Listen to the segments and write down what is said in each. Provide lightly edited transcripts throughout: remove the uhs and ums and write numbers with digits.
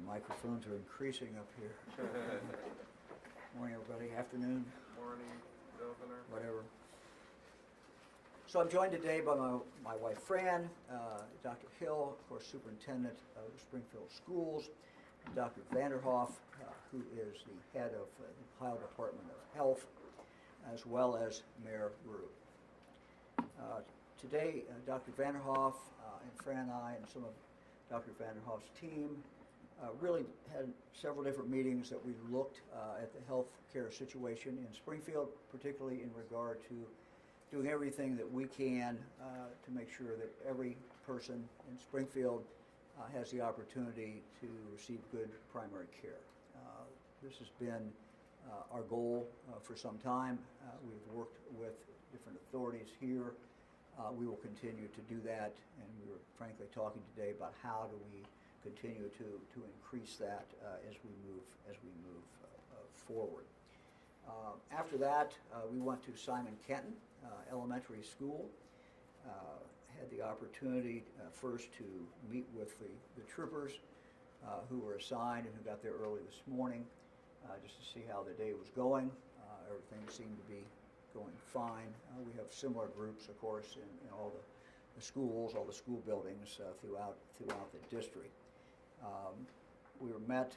Microphones are increasing up here. Morning, everybody. Afternoon. Morning, Governor. Whatever. So I'm joined today by my wife, Fran, Dr. Hill, of course, Superintendent of the Springfield Schools, and Dr. Vanderhoff, who is the head of the Ohio Department of Health, as well as Mayor Rue. Today, Dr. Vanderhoff and Fran and I and some of Dr. Vanderhoff's team really had several different meetings that we looked at the health care situation in Springfield, particularly in regard to doing everything that we can to make sure that every person in Springfield has the opportunity to receive good primary care. This has been our goal for some time. We've worked with different authorities here. We will continue to do that, and we were frankly talking today about how do we continue to increase that as we move forward. After that, we went to Simon Kenton Elementary School. Had the opportunity first to meet with the troopers who were assigned and who got there early this morning just to see how the day was going. Everything seemed to be going fine. We have similar groups, of course, in all the schools, all the school buildings throughout the district. We were met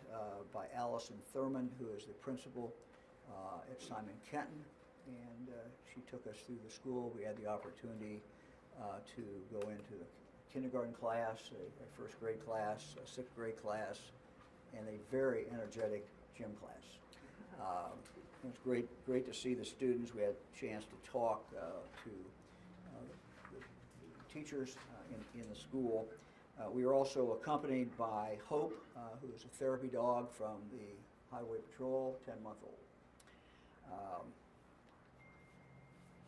by Allison Thurman, who is the principal at Simon Kenton, and she took us through the school. We had the opportunity to go into the kindergarten class, a first grade class, a sixth grade class, and a very energetic gym class. It was great to see the students. We had a chance to talk to the teachers in the school. We were also accompanied by Hope, who is a therapy dog from the Highway Patrol, 10-month-old.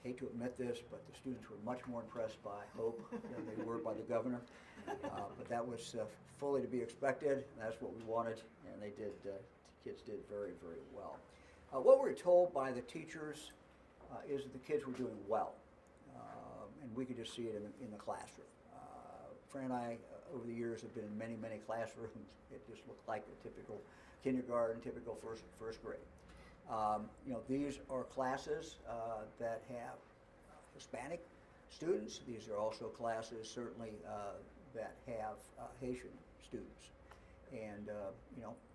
Hate to admit this, but the students were much more impressed by Hope than they were by the governor. But that was fully to be expected. That's what we wanted, and they did. The kids did very, very well. What we were told by the teachers is that the kids were doing well, and we could just see it in the classroom. Fran and I, over the years, have been in many, many classrooms. It just looked like a typical kindergarten, typical first grade. These are classes that have Hispanic students. These are also classes, certainly, that have Haitian students. And,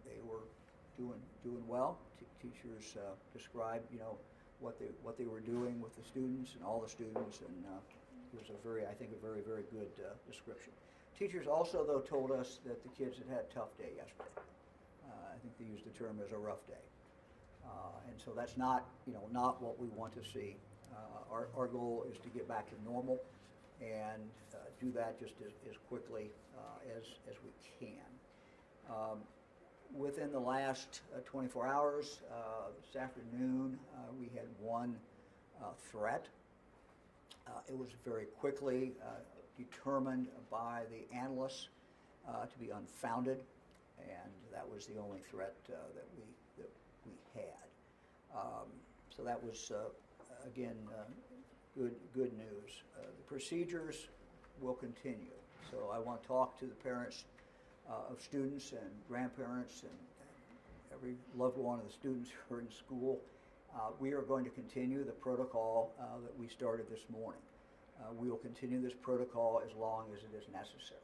they were doing well. Teachers described, what they were doing with the students and all the students, and it was a very good description. Teachers also, though, told us that the kids had a tough day yesterday. I think they used the term as a rough day. And so that's not what we want to see. Our goal is to get back to normal and do that just as quickly as we can. Within the last 24 hours, this afternoon, we had one threat. It was very quickly determined by the analysts to be unfounded, and that was the only threat that we had. So that was, again, good news. The procedures will continue. So I want to talk to the parents of students and grandparents and every loved one of the students who are in school. We are going to continue the protocol that we started this morning. We will continue this protocol as long as it is necessary.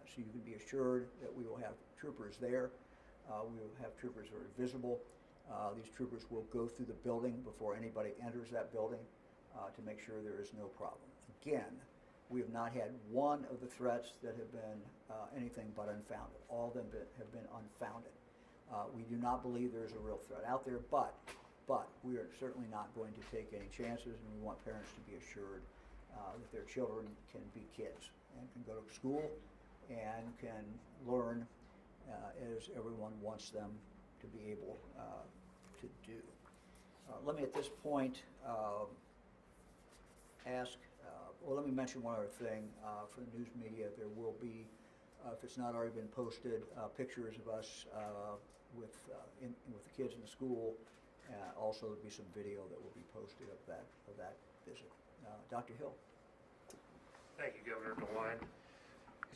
So you can be assured that we will have troopers there. We will have troopers that are visible. These troopers will go through the building before anybody enters that building to make sure there is no problem. Again, we have not had one of the threats that have been anything but unfounded. All of them have been unfounded. We do not believe there is a real threat out there, but we are certainly not going to take any chances, and we want parents to be assured that their children can be kids and can go to school and can learn as everyone wants them to be able to do. Let me at this point let me mention one other thing. For the news media, there will be, if it's not already been posted, pictures of us with the kids in the school. Also, there'll be some video that will be posted of that visit. Dr. Hill. Thank you, Governor DeWine.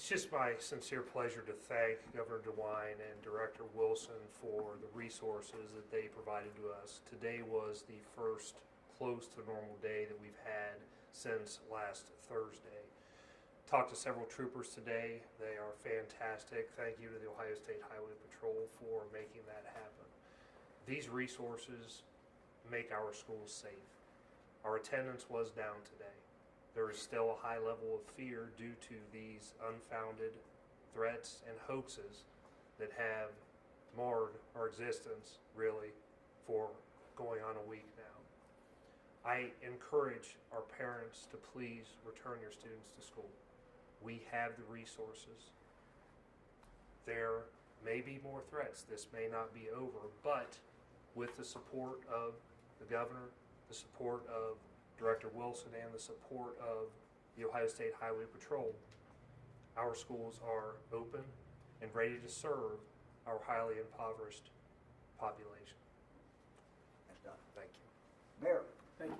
It's just my sincere pleasure to thank Governor DeWine and Director Wilson for the resources that they provided to us. Today was the first close to normal day that we've had since last Thursday. Talked to several troopers today. They are fantastic. Thank you to the Ohio State Highway Patrol for making that happen. These resources make our schools safe. Our attendance was down today. There is still a high level of fear due to these unfounded threats and hoaxes that have marred our existence, really, for going on a week now. I encourage our parents to please return your students to school. We have the resources. There may be more threats. This may not be over, but with the support of the governor, the support of Director Wilson, and the support of the Ohio State Highway Patrol, our schools are open and ready to serve our highly impoverished population. That's done. Thank you. Mayor. Thank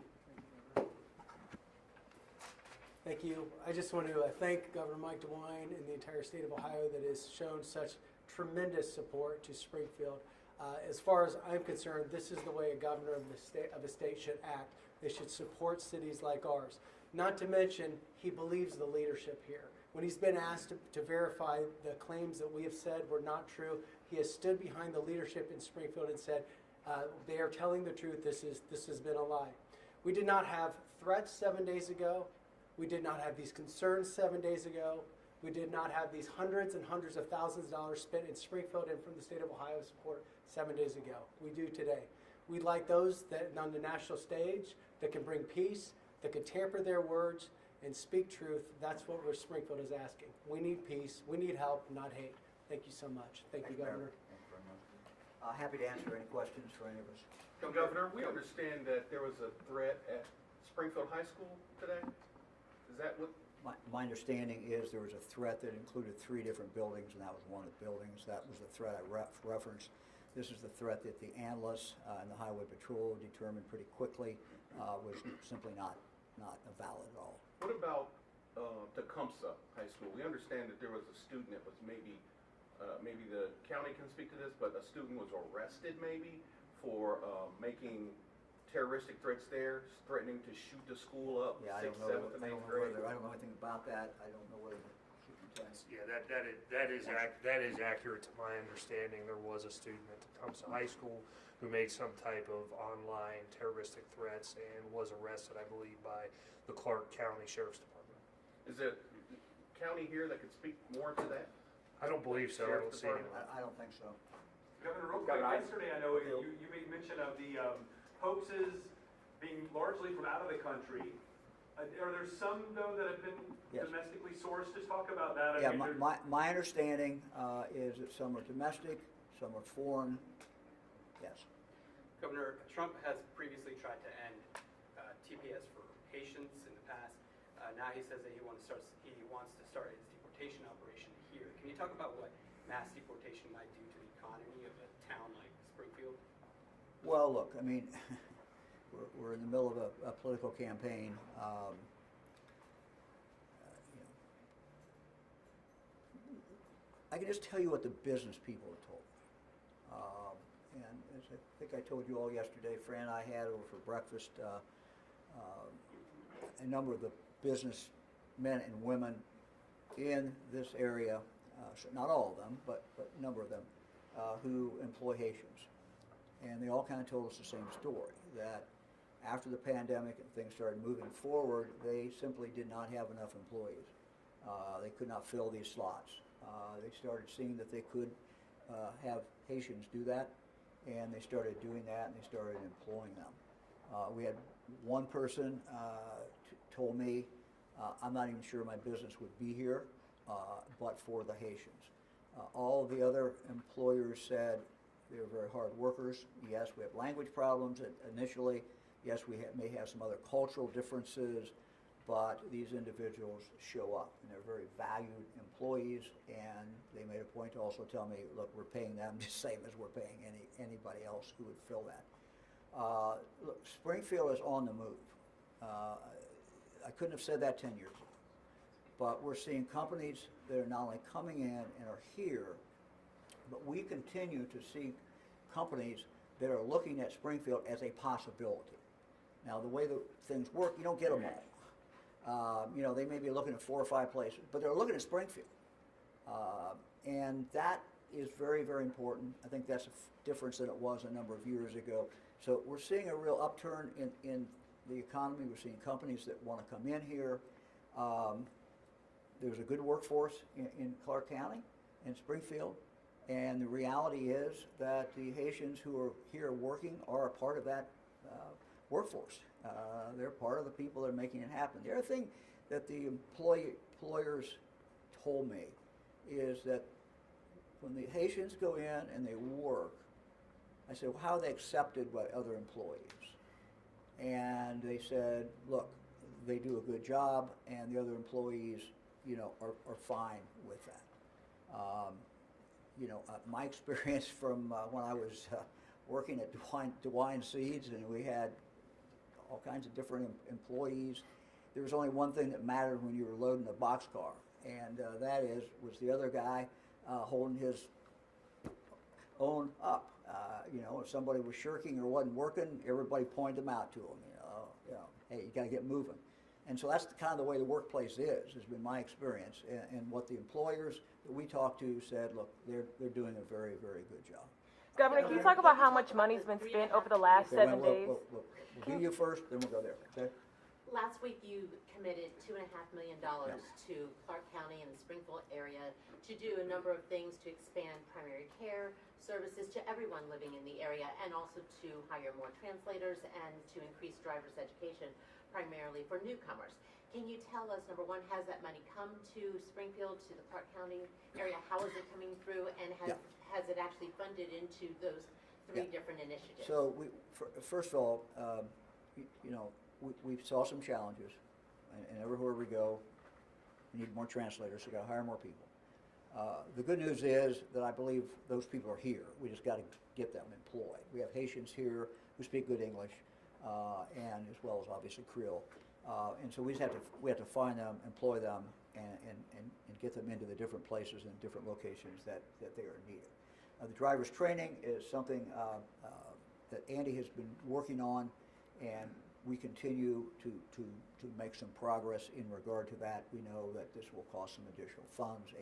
you. Thank you. I just want to thank Governor Mike DeWine and the entire state of Ohio that has shown such tremendous support to Springfield. As far as I'm concerned, this is the way a governor of a state should act. They should support cities like ours. Not to mention, he believes the leadership here. When he's been asked to verify the claims that we have said were not true, he has stood behind the leadership in Springfield and said, they are telling the truth, this has been a lie. We did not have threats 7 days ago. We did not have these concerns 7 days ago. We did not have these hundreds and hundreds of thousands of dollars spent in Springfield and from the state of Ohio support 7 days ago. We do today. We'd like those that on the national stage that can bring peace, that can tamper their words and speak truth. That's what Springfield is asking. We need peace. We need help, not hate. Thank you so much. Thank you, Governor. Thank you very much. Happy to answer any questions for any of us. Governor, we understand that there was a threat at Springfield High School today. Is that what? My understanding is there was a threat that included 3 different buildings, and that was one of the buildings. That was the threat I referenced. This is the threat that the analysts and the Highway Patrol determined pretty quickly was simply not valid at all. What about Tecumseh High School? We understand that there was a student that was maybe the county can speak to this, but a student was arrested maybe for making terroristic threats there, threatening to shoot the school up. Yeah, I don't 6th, 7th, and 8th grade. I don't know anything about that. I don't know whether the superintendent. Yeah, that is accurate to my understanding. There was a student at Tecumseh High School who made some type of online terroristic threats and was arrested, I believe, by the Clark County Sheriff's Department. Is it county here that could speak more to that? I don't believe so. I don't see anyone. I don't think so. Governor, real quick, yesterday I know you made mention of the hoaxes being largely from out of the country. Are there some, though, that have been Yes. domestically sourced? Just talk about that. Yeah, my understanding is that some are domestic, some are foreign. Yes. Governor Trump has previously tried to end TPS for Haitians in the past. Now he says that he wants to start his deportation operation here. Can you talk about what mass deportation might do to the economy of a town like Springfield? Well, look, I mean, we're in the middle of a political campaign. I can just tell you what the business people have told me. And as I think I told you all yesterday, Fran and I had over for breakfast a number of the business men and women in this area, so not all of them, but a number of them, who employ Haitians. And they all kind of told us the same story, that after the pandemic and things started moving forward, they simply did not have enough employees. They could not fill these slots. They started seeing that they could have Haitians do that, and they started doing that, and they started employing them. We had one person told me, I'm not even sure my business would be here, but for the Haitians. All the other employers said they were very hard workers. Yes, we have language problems initially. Yes, we may have some other cultural differences, but these individuals show up, and they're very valued employees, and they made a point to also tell me, look, we're paying them the same as we're paying anybody else who would fill that. Look, Springfield is on the move. I couldn't have said that 10 years ago, but we're seeing companies that are not only coming in and are here, but we continue to see companies that are looking at Springfield as a possibility. Now, the way that things work, you don't get them all. You know, they may be looking at 4 or 5 places, but they're looking at Springfield. And that is very, very important. I think that's a difference than it was a number of years ago. So we're seeing a real upturn in the economy. We're seeing companies that want to come in here. There's a good workforce in Clark County, in Springfield. And the reality is that the Haitians who are here working are a part of that workforce. They're part of the people that are making it happen. The other thing that the employers told me is that when the Haitians go in and they work, I said, well, how are they accepted by other employees? And they said, look, they do a good job, and the other employees, you know, are fine with that. You know, my experience from when I was working at DeWine Seeds, and we had all kinds of different employees, there was only one thing that mattered when you were loading a boxcar, and that was the other guy holding his own up. You know, if somebody was shirking or wasn't working, everybody pointed them out to him. You know, hey, you got to get moving. And so that's kind of the way the workplace has been my experience. And what the employers that we talked to said, look, they're doing a very, very good job. Governor, can you talk about how much money's been spent over the last 7 days? We'll do you first, then we'll go there, okay? Last week, you committed $2.5 million to Clark County and the Springfield area to do a number of things to expand primary care services to everyone living in the area, and also to hire more translators and to increase driver's education, primarily for newcomers. Can you tell us, number one, has that money come to Springfield, to the Clark County area? How is it coming through, and has it actually funded into those 3 different initiatives? So first of all, you know, we saw some challenges, and everywhere we go, we need more translators, so we got to hire more people. The good news is that I believe those people are here. We just got to get them employed. We have Haitians here who speak good English, and as well as obviously Creole, and so we have to find them, employ them, and get them into the different places and different locations that they are needed. The driver's training is something that Andy has been working on, and we continue to make some progress in regard to that. We know that this will cost some additional funds.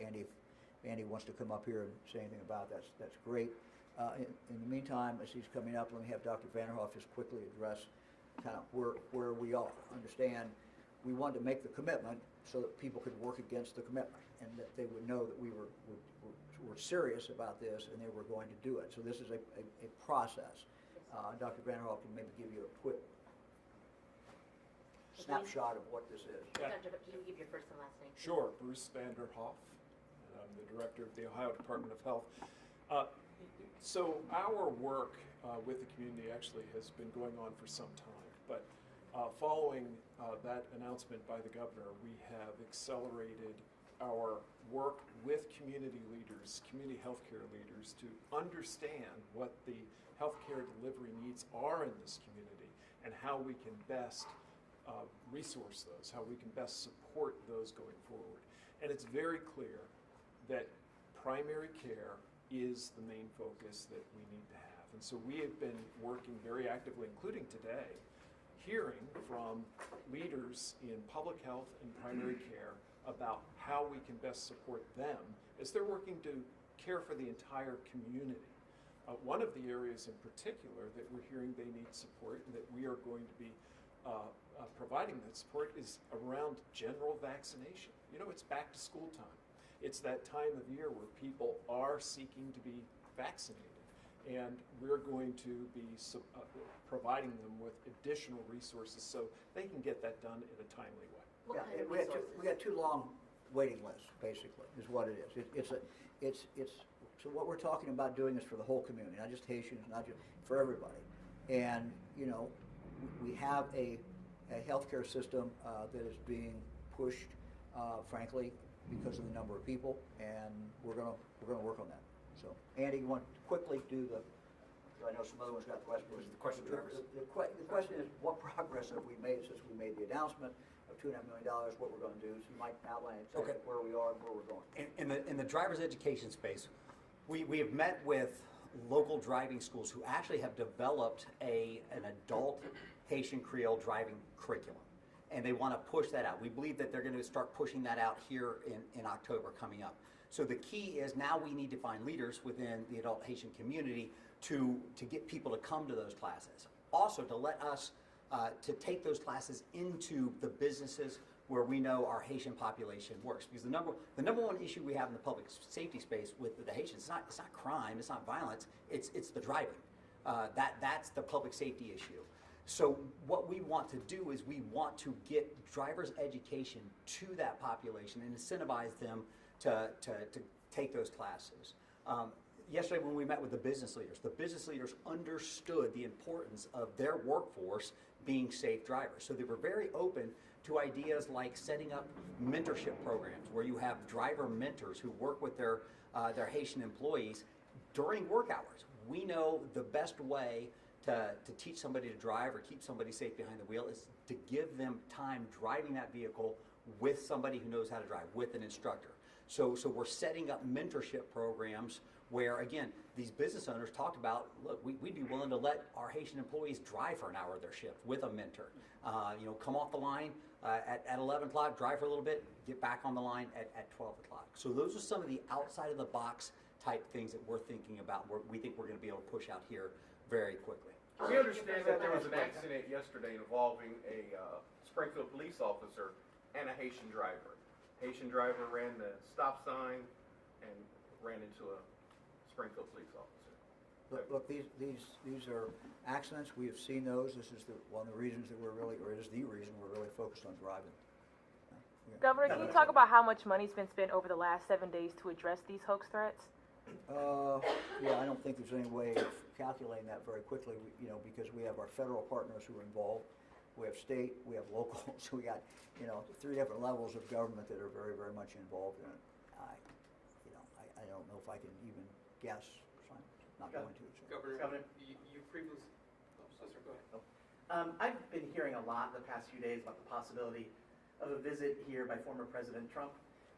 Andy wants to come up here and say anything about that. That's great. In the meantime, as he's coming up, let me have Dr. Vanderhoff just quickly address kind of where we are. Understand, we wanted to make the commitment so that people could work against the commitment, and that they would know that we were serious about this and they were going to do it. So this is a process. Dr. Vanderhoff can maybe give you a quick snapshot of what this is. Can you give your first and last name? Sure, Bruce Vanderhoff, and I'm the director of the Ohio Department of Health. So our work with the community actually has been going on for some time, but following that announcement by the governor, we have accelerated our work with community leaders, community healthcare leaders, to understand what the healthcare delivery needs are in this community and how we can best resource those, how we can best support those going forward. And it's very clear that primary care is the main focus that we need to have. And so we have been working very actively, including today, hearing from leaders in public health and primary care about how we can best support them as they're working to care for the entire community. One of the areas in particular that we're hearing they need support and that we are going to be providing that support is around general vaccination. You know, it's back to school time. It's that time of year where people are seeking to be vaccinated, and we're going to be providing them with additional resources so they can get that done in a timely way. What kind of we resources? got too long waiting lists, basically, is what it is. So what we're talking about doing is for the whole community, not just Haitians, not just for everybody. And you know, we have a healthcare system that is being pushed, frankly, because of the number of people, and we're gonna work on that. So, Andy, you want to quickly do the? I know some other ones got questions. The question drivers. The question is, what progress have we made since we made the announcement? of $2.5 million, what we're going to do. So you might outline exactly Okay. where we are and where we're going. In the driver's education space, we have met with local driving schools who actually have developed an adult Haitian Creole driving curriculum. And they want to push that out. We believe that they're going to start pushing that out here in October coming up. So the key is now we need to find leaders within the adult Haitian community to get people to come to those classes. Also to let us to take those classes into the businesses where we know our Haitian population works. Because the number one issue we have in the public safety space with the Haitians, it's not crime, it's not violence, it's the driving. That's the public safety issue. So what we want to do is we want to get driver's education to that population and incentivize them to take those classes. Yesterday when we met with the business leaders understood the importance of their workforce being safe drivers. So they were very open to ideas like setting up mentorship programs where you have driver mentors who work with their Haitian employees during work hours. We know the best way to teach somebody to drive or keep somebody safe behind the wheel is to give them time driving that vehicle with somebody who knows how to drive, with an instructor. So we're setting up mentorship programs where, again, these business owners talked about, look, we'd be willing to let our Haitian employees drive for an hour of their shift with a mentor. Come off the line at 11 o'clock, drive for a little bit, get back on the line at 12 o'clock. So those are some of the outside of the box type things that we're thinking about, where we think we're going to be able to push out here very quickly. We understand that there was an accident yesterday involving a Springfield police officer and a Haitian driver. Haitian driver ran the stop sign and ran into a Springfield police officer. Look, these are accidents. We have seen those. This is one of the reasons that we're really, or it is the reason we're really focused on driving. Governor, can you talk about how much money's been spent over the last 7 days to address these hoax threats? Yeah, I don't think there's any way of calculating that very quickly, because we have our federal partners who are involved. We have state, we have local, so we got, 3 different levels of government that are very, very much involved in it. I don't know if I can even guess, so I'm not going to. So. Governor, you previously, go ahead. I've been hearing a lot the past few days about the possibility of a visit here by former President Trump.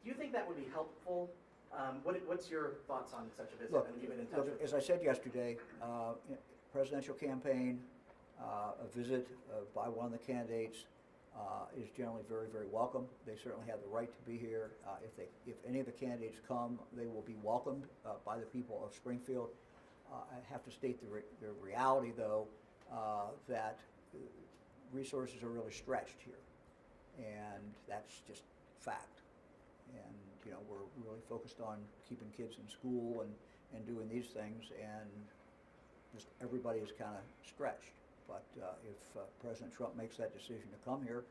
Do you think that would be helpful? What's your thoughts on such a visit? Look, Have you been in touch with as I said yesterday, presidential campaign, a visit by one of the candidates is generally very, very welcome. They certainly have the right to be here. If any of the candidates come, they will be welcomed by the people of Springfield. I have to state the reality, though, that resources are really stretched here, and that's just fact. And we're really focused on keeping kids in school and doing these things, and just everybody is kind of stretched. But if President Trump makes that decision to come here,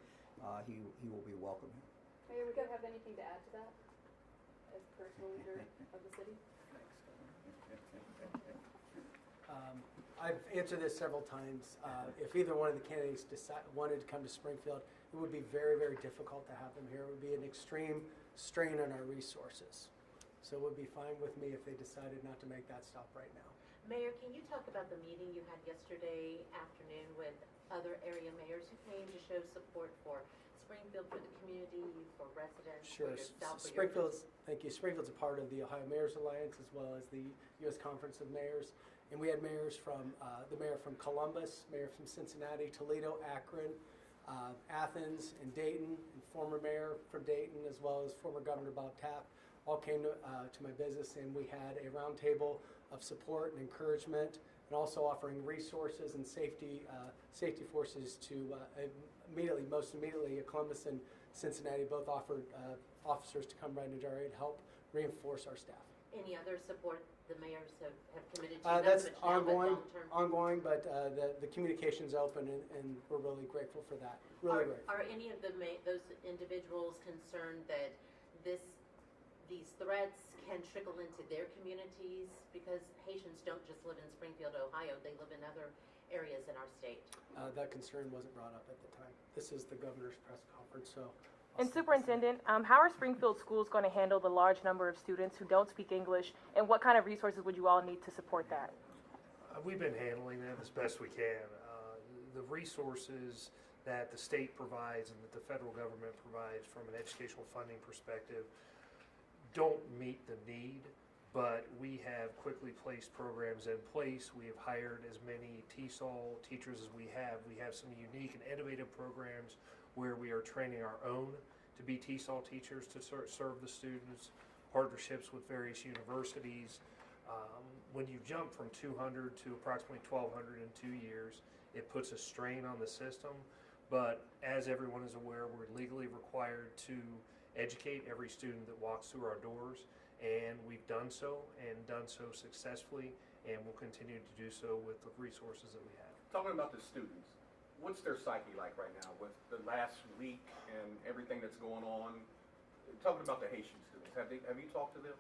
he will be welcome here. Mayor, would you have anything to add to that as personal leader of the city? I've answered this several times. If either one of the candidates wanted to come to Springfield, it would be very, very difficult to have them here. It would be an extreme strain on our resources. So it would be fine with me if they decided not to make that stop right now. Mayor, can you talk about the meeting you had yesterday afternoon with other area mayors who came to show support for Springfield, for the community, for residents, Sure. for yourself? Thank you. Springfield's a part of the Ohio Mayors Alliance as well as the U.S. Conference of Mayors. And we had mayors from, the mayor from Columbus, mayor from Cincinnati, Toledo, Akron, Athens, and Dayton, and former mayor from Dayton, as well as former Governor Bob Taft, all came to my business, and we had a roundtable of support and encouragement, and also offering resources and safety forces to most immediately, Columbus and Cincinnati both offered officers to come right into our aid to help reinforce our staff. Any other support the mayors have committed to? That's now, but ongoing, but the communication's open, and we're really grateful for that. Really grateful. Are any of those individuals concerned that these threats can trickle into their communities? Because Haitians don't just live in Springfield, Ohio, they live in other areas in our state. That concern wasn't brought up at the time. This is the governor's press conference, so. And Superintendent, how are Springfield schools going to handle the large number of students who don't speak English, and what kind of resources would you all need to support that? We've been handling them as best we can. The resources that the state provides and that the federal government provides from an educational funding perspective don't meet the need, but we have quickly placed programs in place. We have hired as many TESOL teachers as we have. We have some unique and innovative programs where we are training our own to be TESOL teachers to serve the students, partnerships with various universities. When you jump from 200 to approximately 1,200 in 2 years, it puts a strain on the system. But as everyone is aware, we're legally required to educate every student that walks through our doors, and we've done so and done so successfully, and we'll continue to do so with the resources that we have. Talking about the students, what's their psyche like right now with the last week and everything that's going on? Talking about the Haitian students, have you talked to them?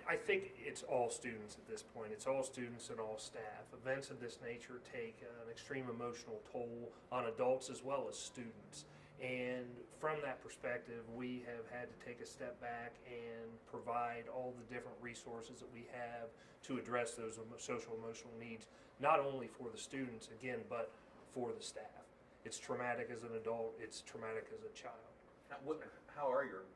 I think it's all students at this point. It's all students and all staff. Events of this nature take an extreme emotional toll on adults as well as students. And from that perspective, we have had to take a step back and provide all the different resources that we have to address those social emotional needs, not only for the students, again, but for the staff. It's traumatic as an adult, it's traumatic as a child. How are your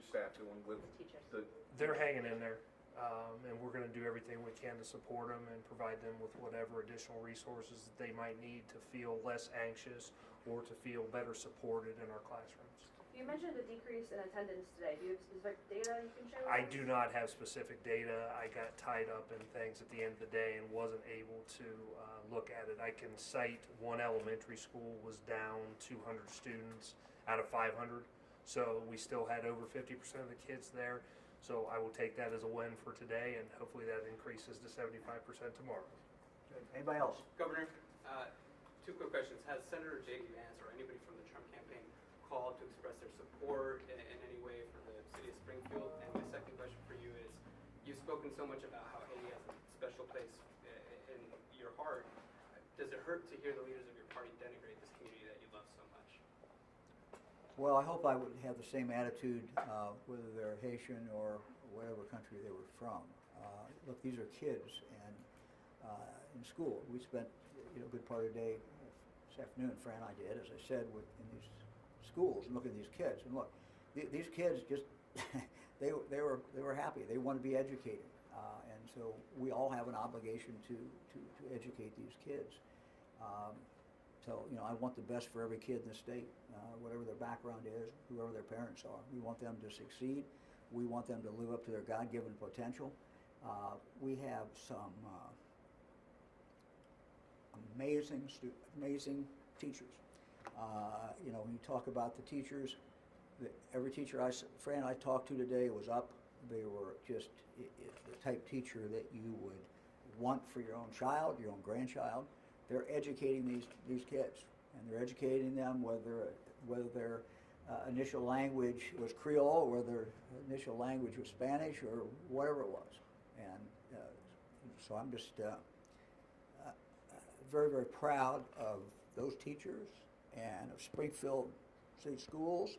staff doing with Teachers. They're hanging in there, and we're going to do everything we can to support them and provide them with whatever additional resources that they might need to feel less anxious or to feel better supported in our classrooms. You mentioned a decrease in attendance today. Do you have specific data you can share with I us? do not have specific data. I got tied up in things at the end of the day and wasn't able to look at it. I can cite one elementary school was down 200 students out of 500, so we still had over 50% of the kids there. So I will take that as a win for today, and hopefully that increases to 75% tomorrow. Anybody else? Governor, two quick questions. Has Senator J.D. Vance or anybody from the Trump campaign called to express their support in any way for the city of Springfield? And my second question for you is, you've spoken so much about how Haiti has a special place in your heart. Does it hurt to hear the leaders of your party denigrate this community that you love so much? Well, I hope I would have the same attitude, whether they're Haitian or whatever country they were from. Look, these are kids, and in school, we spent a good part of the day this afternoon. Fran and I did, as I said, in these schools, and looking at these kids. And look, these kids just they were happy. They want to be educated, and so we all have an obligation to educate these kids. So, I want the best for every kid in the state, whatever their background is, whoever their parents are. We want them to succeed. We want them to live up to their God-given potential. We have some amazing teachers. When you talk about the teachers, every teacher Fran and I talked to today was up. They were just the type teacher that you would want for your own child, your own grandchild. They're educating these kids, and they're educating them whether their initial language was Creole, or their initial language was Spanish, or whatever it was. And so I'm just very, very proud of those teachers and of Springfield City Schools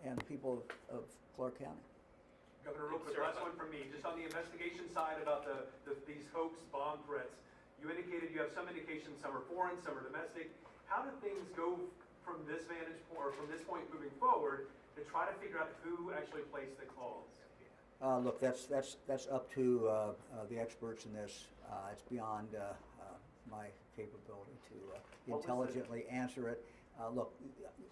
and the people of Clark County. Governor, real quick, last one from me. Just on the investigation side about these hoax bomb threats, you indicated you have some indications, some are foreign, some are domestic. How do things go from this vantage point, or from this point moving forward, to try to figure out who actually placed the calls? Look, that's up to the experts in this. It's beyond my capability to intelligently answer it. Look,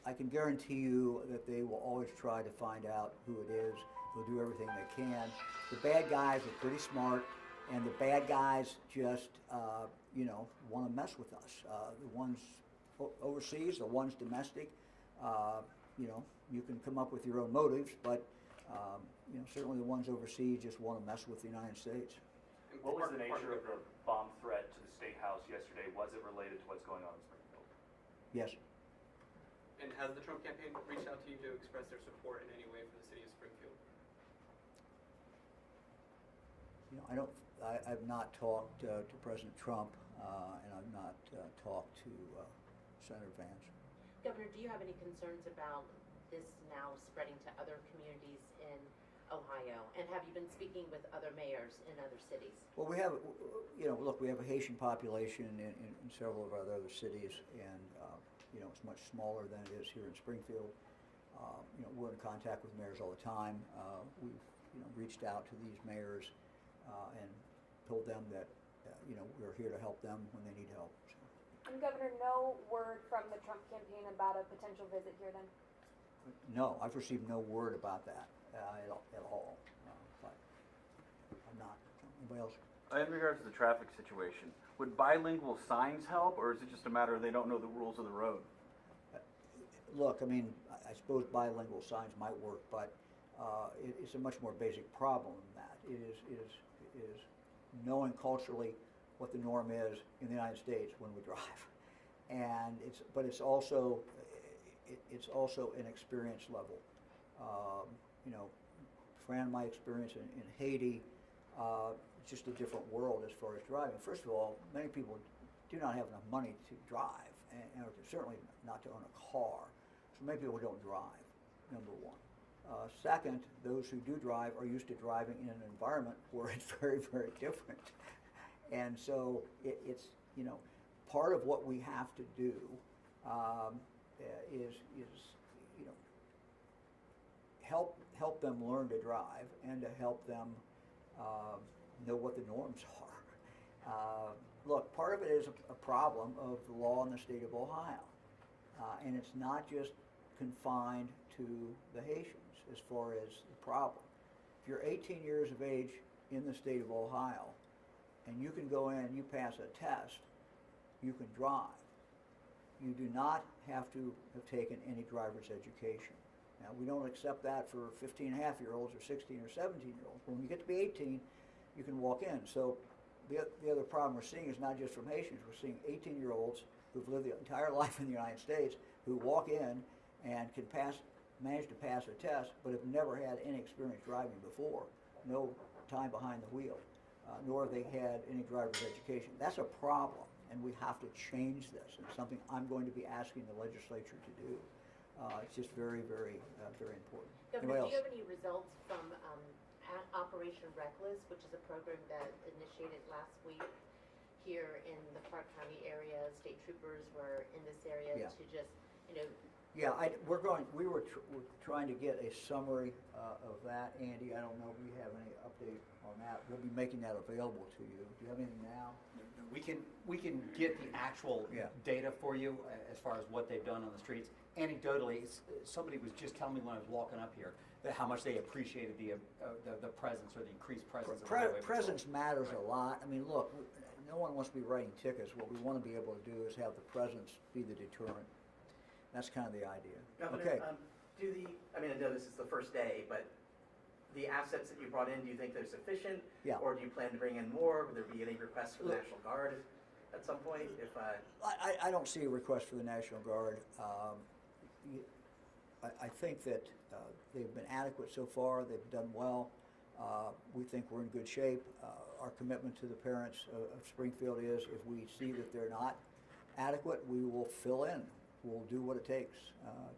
I can guarantee you that they will always try to find out who it is. They'll do everything they can. The bad guys are pretty smart, and the bad guys just, want to mess with us. The ones overseas, the ones domestic, you can come up with your own motives, but certainly the ones overseas just want to mess with the United States. What was the nature of the bomb threat to the State House yesterday? Was it related to what's going on in Springfield? Yes. And has the Trump campaign reached out to you to express their support in any way for the city of Springfield? I've not talked to President Trump, and I've not talked to Senator Vance. Governor, do you have any concerns about this now spreading to other communities in Ohio? And have you been speaking with other mayors in other cities? Well, we have, we have a Haitian population in several of our other cities, and it's much smaller than it is here in Springfield. We're in contact with mayors all the time. We've reached out to these mayors and told them that we're here to help them when they need help. So. And Governor, no word from the Trump campaign about a potential visit here then? No, I've received no word about that at all. But I'm not. Anybody else? In regards to the traffic situation, would bilingual signs help, or is it just a matter of they don't know the rules of the road? Look, I mean, I suppose bilingual signs might work, but it's a much more basic problem than that. It is knowing culturally what the norm is in the United States when we drive, and it's also an experience level. Fran, my experience in Haiti, it's just a different world as far as driving. First of all, many people do not have enough money to drive, and certainly not to own a car. So many people don't drive, number one. Second, those who do drive are used to driving in an environment where it's very, very different. And so it's part of what we have to do is help them learn to drive and to help them know what the norms are. Look, part of it is a problem of the law in the state of Ohio, and it's not just confined to the Haitians as far as the problem. If you're 18 years of age in the state of Ohio, and you can go in and you pass a test, you can drive. You do not have to have taken any driver's education. Now, we don't accept that for 15-and-a-half-year-olds or 16 or 17-year-olds. When you get to be 18, you can walk in. So the other problem we're seeing is not just from Haitians. We're seeing 18-year-olds who've lived their entire life in the United States who walk in and can manage to pass a test, but have never had any experience driving before. No time behind the wheel, nor have they had any driver's education. That's a problem, and we have to change this. And it's something I'm going to be asking the legislature to do. It's just very, very, very important. Governor, do you have any results from Operation Reckless, which is a program that initiated last week here in the Clark County area? State troopers were in this area to just, Yeah, we're trying to get a summary of that, Andy. I don't know if we have any update on that. We'll be making that available to you. Do you have anything now? We can get the actual data for you as far as what they've done on the streets. Anecdotally, somebody was just telling me when I was walking up here that how much they appreciated the presence or the increased presence of the highway patrol. Presence matters a lot. I mean, look, no one wants to be writing tickets. What we want to be able to do is have the presence be the deterrent. That's kind of the idea. Governor, Okay. I know this is the first day, but the assets that you brought in, do you think they're sufficient? Yeah. Or do you plan to bring in more? Would there be any requests for the National Guard at some point? I don't see a request for the National Guard. I think that they've been adequate so far. They've done well. We think we're in good shape. Our commitment to the parents of Springfield is if we see that they're not adequate, we will fill in. We'll do what it takes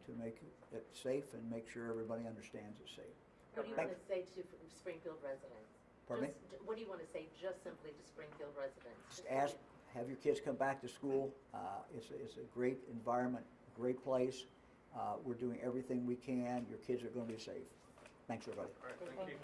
to make it safe and make sure everybody understands it's safe. what do you want to say to Springfield residents? Pardon me? What do you want to say just simply to Springfield residents? Just have your kids come back to school. It's a great environment, great place. We're doing everything we can. Your kids are going to be safe. Thanks, everybody. All right, thank you.